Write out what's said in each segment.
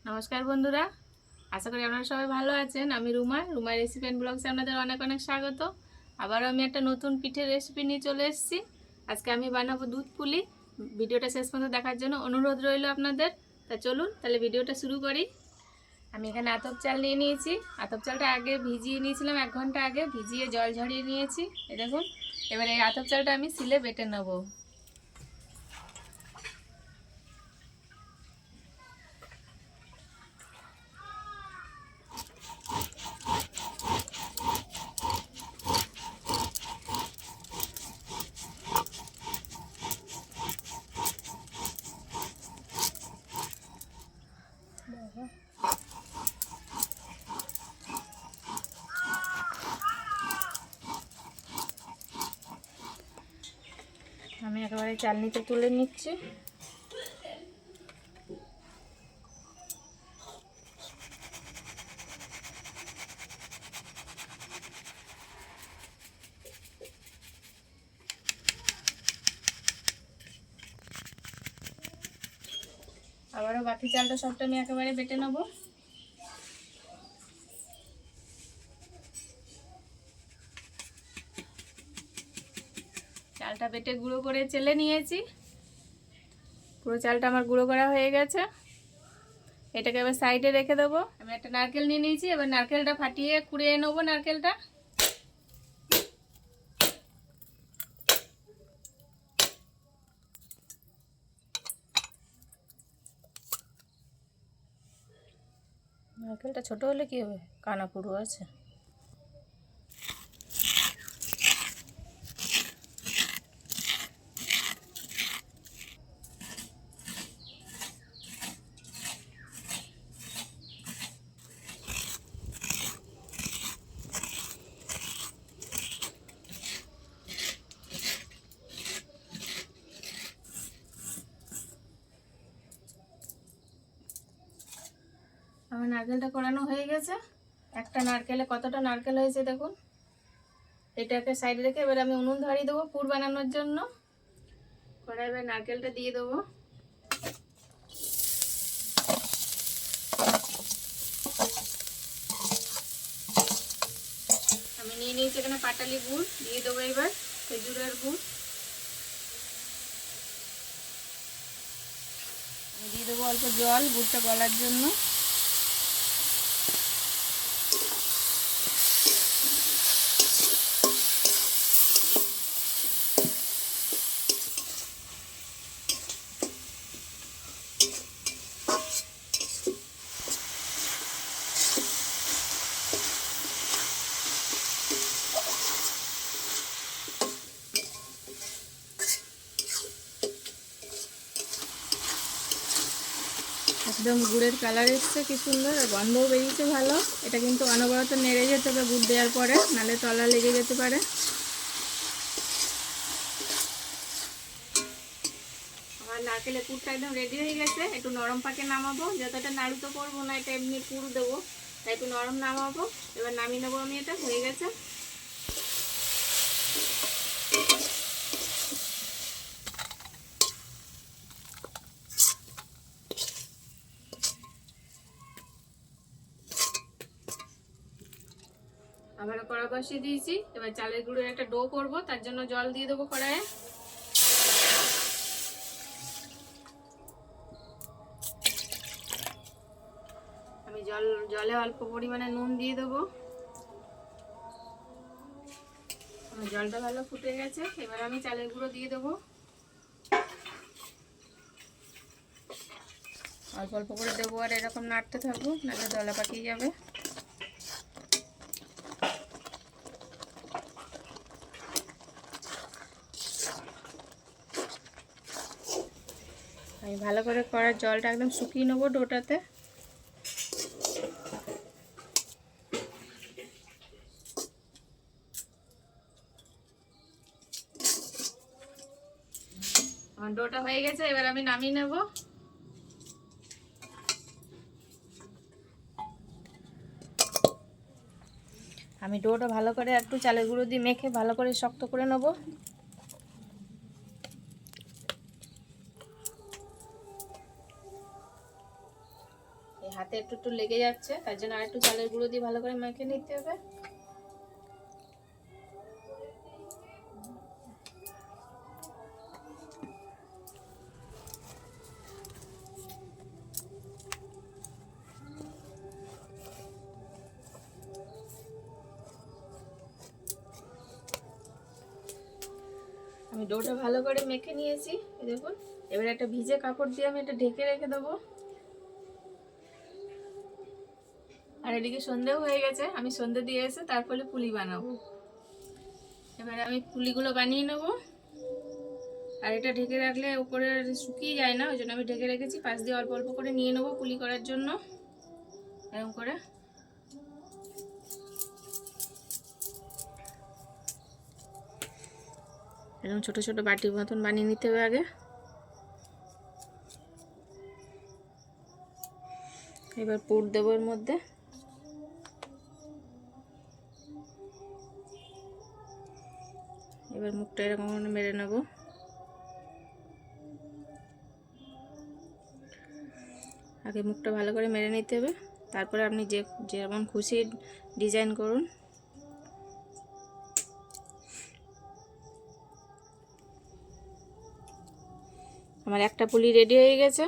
নমস্কার বন্ধুরা, আশা করি আপনারা সবাই ভালো আছেন। আমি রুমা রেসিপি অ্যান্ড ব্লগসে আপনাদের অনেক অনেক স্বাগত। আবারও আমি একটা নতুন পিঠের রেসিপি নিয়ে চলে এসেছি। আজকে আমি বানাবো দুধ পুলি। ভিডিওটা শেষ পর্যন্ত দেখার জন্য অনুরোধ রইল আপনাদের। তা চলুন তাহলে ভিডিওটা শুরু করি। আমি এখানে আতপ চাল নিয়ে নিয়েছি। আতপ চালটা আগে ভিজিয়ে নিয়েছিলাম, 1 ঘন্টা আগে ভিজিয়ে জল ঝরিয়ে নিয়েছি। এই দেখুন, এবার এই আতপ চালটা আমি সিলে বেটে নেবো। আমি একেবারে চালনিতে তুলে নিচ্ছি। আবারও বাকি চালটা সবটা আমি একেবারে বেটে নেবো। চালটা বেটে গুঁড়ো করে চেলে নিয়েছি। পুরো চালটা আমার গুঁড়ো করা হয়ে গেছে। এটাকে এবার সাইডে রেখে দেবো। আমি একটা নারকেল নিয়ে নিয়েছি, এবার নারকেলটা ফাটিয়ে কুড়িয়ে নেবো। নারকেলটা ছোট হলে কি হবে, কানা পুরো আছে। আমার নারকেলটা কোরানো হয়ে গেছে। একটা নারকেলে কতটা নারকেল হয়েছে দেখুন। এটাকে সাইডে রেখে এবার আমি উনুন ধরিয়ে দেবো পুর বানানোর জন্য। কড়াই এবার নারকেলটা দিয়ে দেবো। আমি নিয়ে নিয়েছি এখানে পাটালি গুড়, দিয়ে দেবো এবার খেজুরের গুড়। আমি দিয়ে দেবো অল্প জল গুড়টা গলার জন্য। একদম গুড়ের কালার এসছে, কি সুন্দর, আর গন্ধও বেরিয়েছে ভালো। এটা কিন্তু অনবরত নেড়ে যেতে হবে গুড় দেওয়ার পরে, নাহলে তলা লেগে যেতে পারে। আমার নারকেলের পুরটা একদম রেডি হয়ে গেছে। একটু নরম পাকে নামাবো, যতটা নাড়ু তো করবো না, এটা এমনি পুর দেবো, তাই একটু নরম নামাবো। এবার নামিয়ে নেবো আমি। এটা হয়ে গেছে। আবার কড়া বসিয়ে দিয়েছি। এবার চালের গুঁড়োর একটা ডো করবো, তার জন্য জল দিয়ে দেবো কড়াইয়ে। আমি জলে অল্প পরিমাণে নুন দিয়ে দেবো। আমার জলটা ভালো ফুটে গেছে। এবার আমি চালের গুঁড়ো দিয়ে দেবো। অল্প অল্প করে দেবো, আর এরকম নাড়তে থাকবো, নাহলে দলা পাকিয়ে যাবে। আমি ভালো করে কড়ার জলটা একদম শুকিয়ে নেবো ডোটাতে। আমার ডোটা হয়ে গেছে, এবার আমি নামিয়ে নেব। আমি ডোটা ভালো করে একটু চালের গুঁড়ো দিয়ে মেখে ভালো করে শক্ত করে নেব। হাতে একটু একটু লেগে যাচ্ছে, তার জন্য আরেকটু চালের গুঁড়ো দিয়ে ভালো করে মেখে নিতে হবে। আমি ডোটা ভালো করে মেখে নিয়েছি, এই দেখুন। এবার একটা ভিজে কাপড় দিয়ে আমি এটা ঢেকে রেখে দেবো। আর এদিকে সন্ধেও হয়ে গেছে, আমি সন্ধে দিয়ে এসে তারপরে পুলি বানাবো। এবারে আমি পুলিগুলো বানিয়ে নেব। আর এটা ঢেকে রাখলে উপরে শুকিয়ে যায় না, ওই জন্য আমি ঢেকে রেখেছি। পাশ দিয়ে অল্প অল্প করে নিয়ে নেবো পুলি করার জন্য, এরকম করে। এরকম ছোট ছোট বাটির মতন বানিয়ে নিতে হবে আগে। এবার পুর দেবো এর মধ্যে। এবার মুখটা এরকম করে মেরে নেব। আগে মুখটা ভালো করে মেরে নিতে হবে, তারপরে আপনি যেমন খুশি ডিজাইন করুন। আমার একটা পুলি রেডি হয়ে গেছে।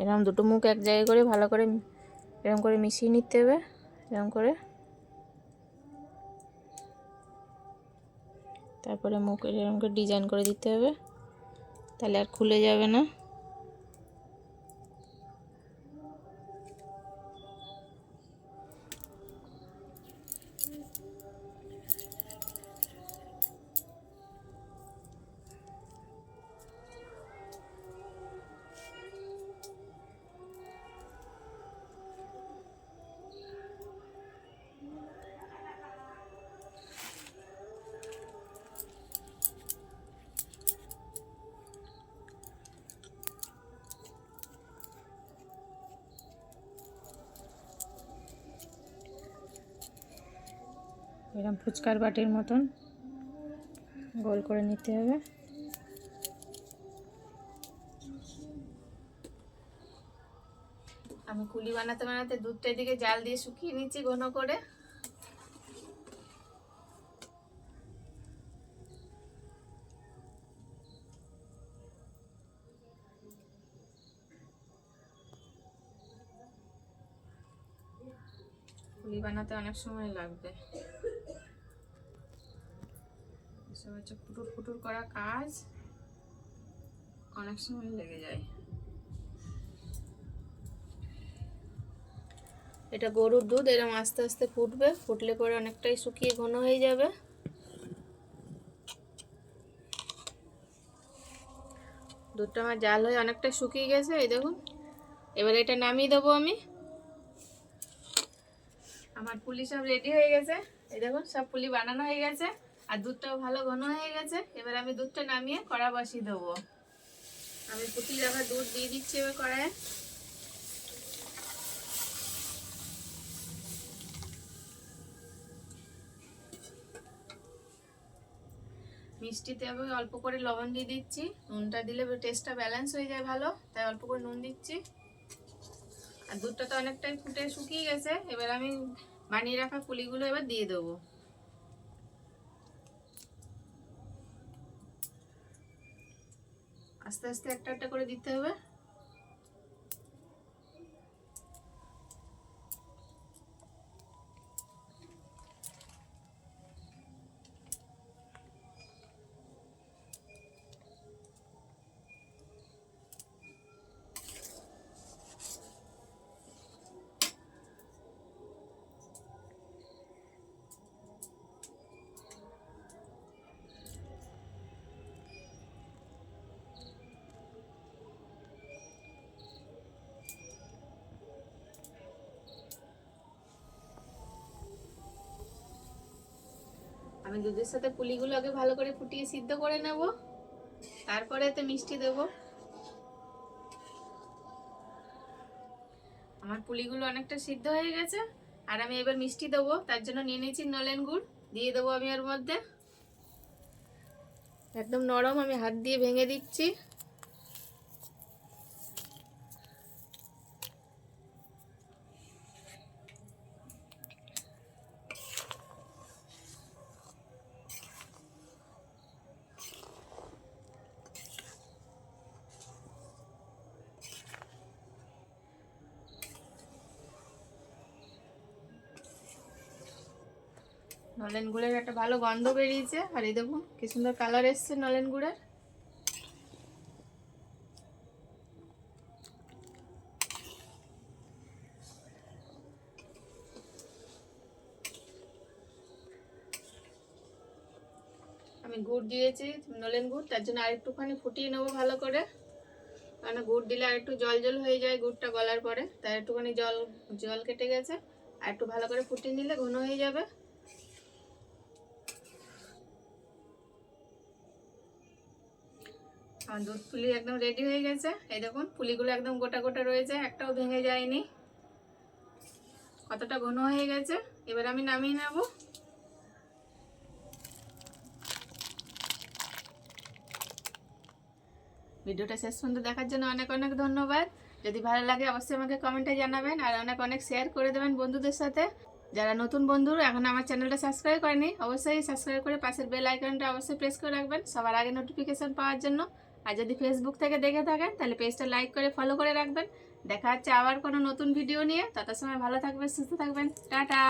এরকম দুটো মুখ এক জায়গায় করে ভালো করে এরকম করে মিশিয়ে নিতে হবে, এরকম করে। তারপরে মুখ এরকম করে ডিজাইন করে দিতে হবে, তাহলে আর খুলে যাবে না। এরকম ফুচকার বাটির মতন গোল করে নিতে হবে। আমি কুলি বানাতে বানাতে দুধটা এদিকে জাল দিয়ে শুকিয়ে নিচ্ছি ঘন করে। পুলি বানাতে অনেক সময় লাগবে, এসব হচ্ছে ফুটুর ফুটুর করা কাজ, অনেক সময় লেগে যায়। এটা গরুর দুধ, এরকম আস্তে আস্তে ফুটবে, ফুটলে পরে অনেকটাই শুকিয়ে ঘন হয়ে যাবে। দুধটা আমার জাল হয়ে অনেকটা শুকিয়ে গেছে, এই দেখুন। এবার এটা নামিয়ে দেবো আমি। আমার পুলি সব রেডি হয়ে গেছে, এই দেখুন সব পুলি বানানো হয়ে গেছে, আর দুধটাও ভালো ঘন হয়ে গেছে। এবার আমি দুধটা নামিয়ে কড়া বসিয়ে দেবো। আমি ফুটিয়ে রাখা দুধ দিয়ে দিচ্ছি এবার কড়াইয়ে। মিষ্টিতে আমি অল্প করে লবণ দিয়ে দিচ্ছি, নুনটা দিলে টেস্টটা ব্যালেন্স হয়ে যায় ভালো, তাই অল্প করে নুন দিচ্ছি। আর দুধটা তো অনেকটাই ফুটে শুকিয়ে গেছে, এবার আমি বানিয়ে রাখা পুলিগুলো এবার দিয়ে দেবো। আস্তে আস্তে একটা একটা করে দিতে হবে। আমি দুধের সাথে পুলিগুলো আগে ভালো করে ফুটিয়ে সিদ্ধ করে নেব, তারপরে এতে মিষ্টি দেবো। আমার পুলিগুলো অনেকটা সিদ্ধ হয়ে গেছে। আর আমি এবার মিষ্টি দেবো, তার জন্য নিয়ে নিয়েছি নলেন গুড়, দিয়ে দেবো আমি এর মধ্যে। একদম নরম, আমি হাত দিয়ে ভেঙে দিচ্ছি। নলেন গুড়ের একটা ভালো গন্ধ বেরিয়েছে, আর এই দেখুন কি সুন্দর কালার এসছে নলেন গুড়ের। আমি গুড় দিয়েছি, নলেন গুড়, তার জন্য আর একটুখানি ফুটিয়ে নেবো ভালো করে। কারণ গুড় দিলে আর একটু জল জল হয়ে যায় গুড়টা গলার পরে, তাই একটুখানি জল জল কেটে গেছে। আর একটু ভালো করে ফুটিয়ে নিলে ঘন হয়ে যাবে। আমার দুধ পুলি একদম রেডি হয়ে গেছে। এই দেখুন পুলিগুলো একদম গোটা গোটা রয়েছে, একটাও ভেঙে যায়নি। কতটা ঘন হয়ে গেছে। এবার আমি নামিয়ে নেব। ভিডিওটা শেষ পর্যন্ত দেখার জন্য অনেক অনেক ধন্যবাদ। যদি ভালো লাগে অবশ্যই আমাকে কমেন্টে জানাবেন, আর অনেক অনেক শেয়ার করে দেবেন বন্ধুদের সাথে। যারা নতুন বন্ধু এখন আমার চ্যানেলটা সাবস্ক্রাইব করেনি, অবশ্যই সাবস্ক্রাইব করে পাশের বেল আইকনটা অবশ্যই প্রেস করে রাখবেন সবার আগে নোটিফিকেশন পাওয়ার জন্য। আর যদি ফেসবুক থেকে দেখে থাকেন তাহলে পেজটা লাইক করে ফলো করে রাখবেন। দেখা হচ্ছে আবার কোনো নতুন ভিডিও নিয়ে। তত সময় ভালো থাকবেন, সুস্থ থাকবেন। টাটা।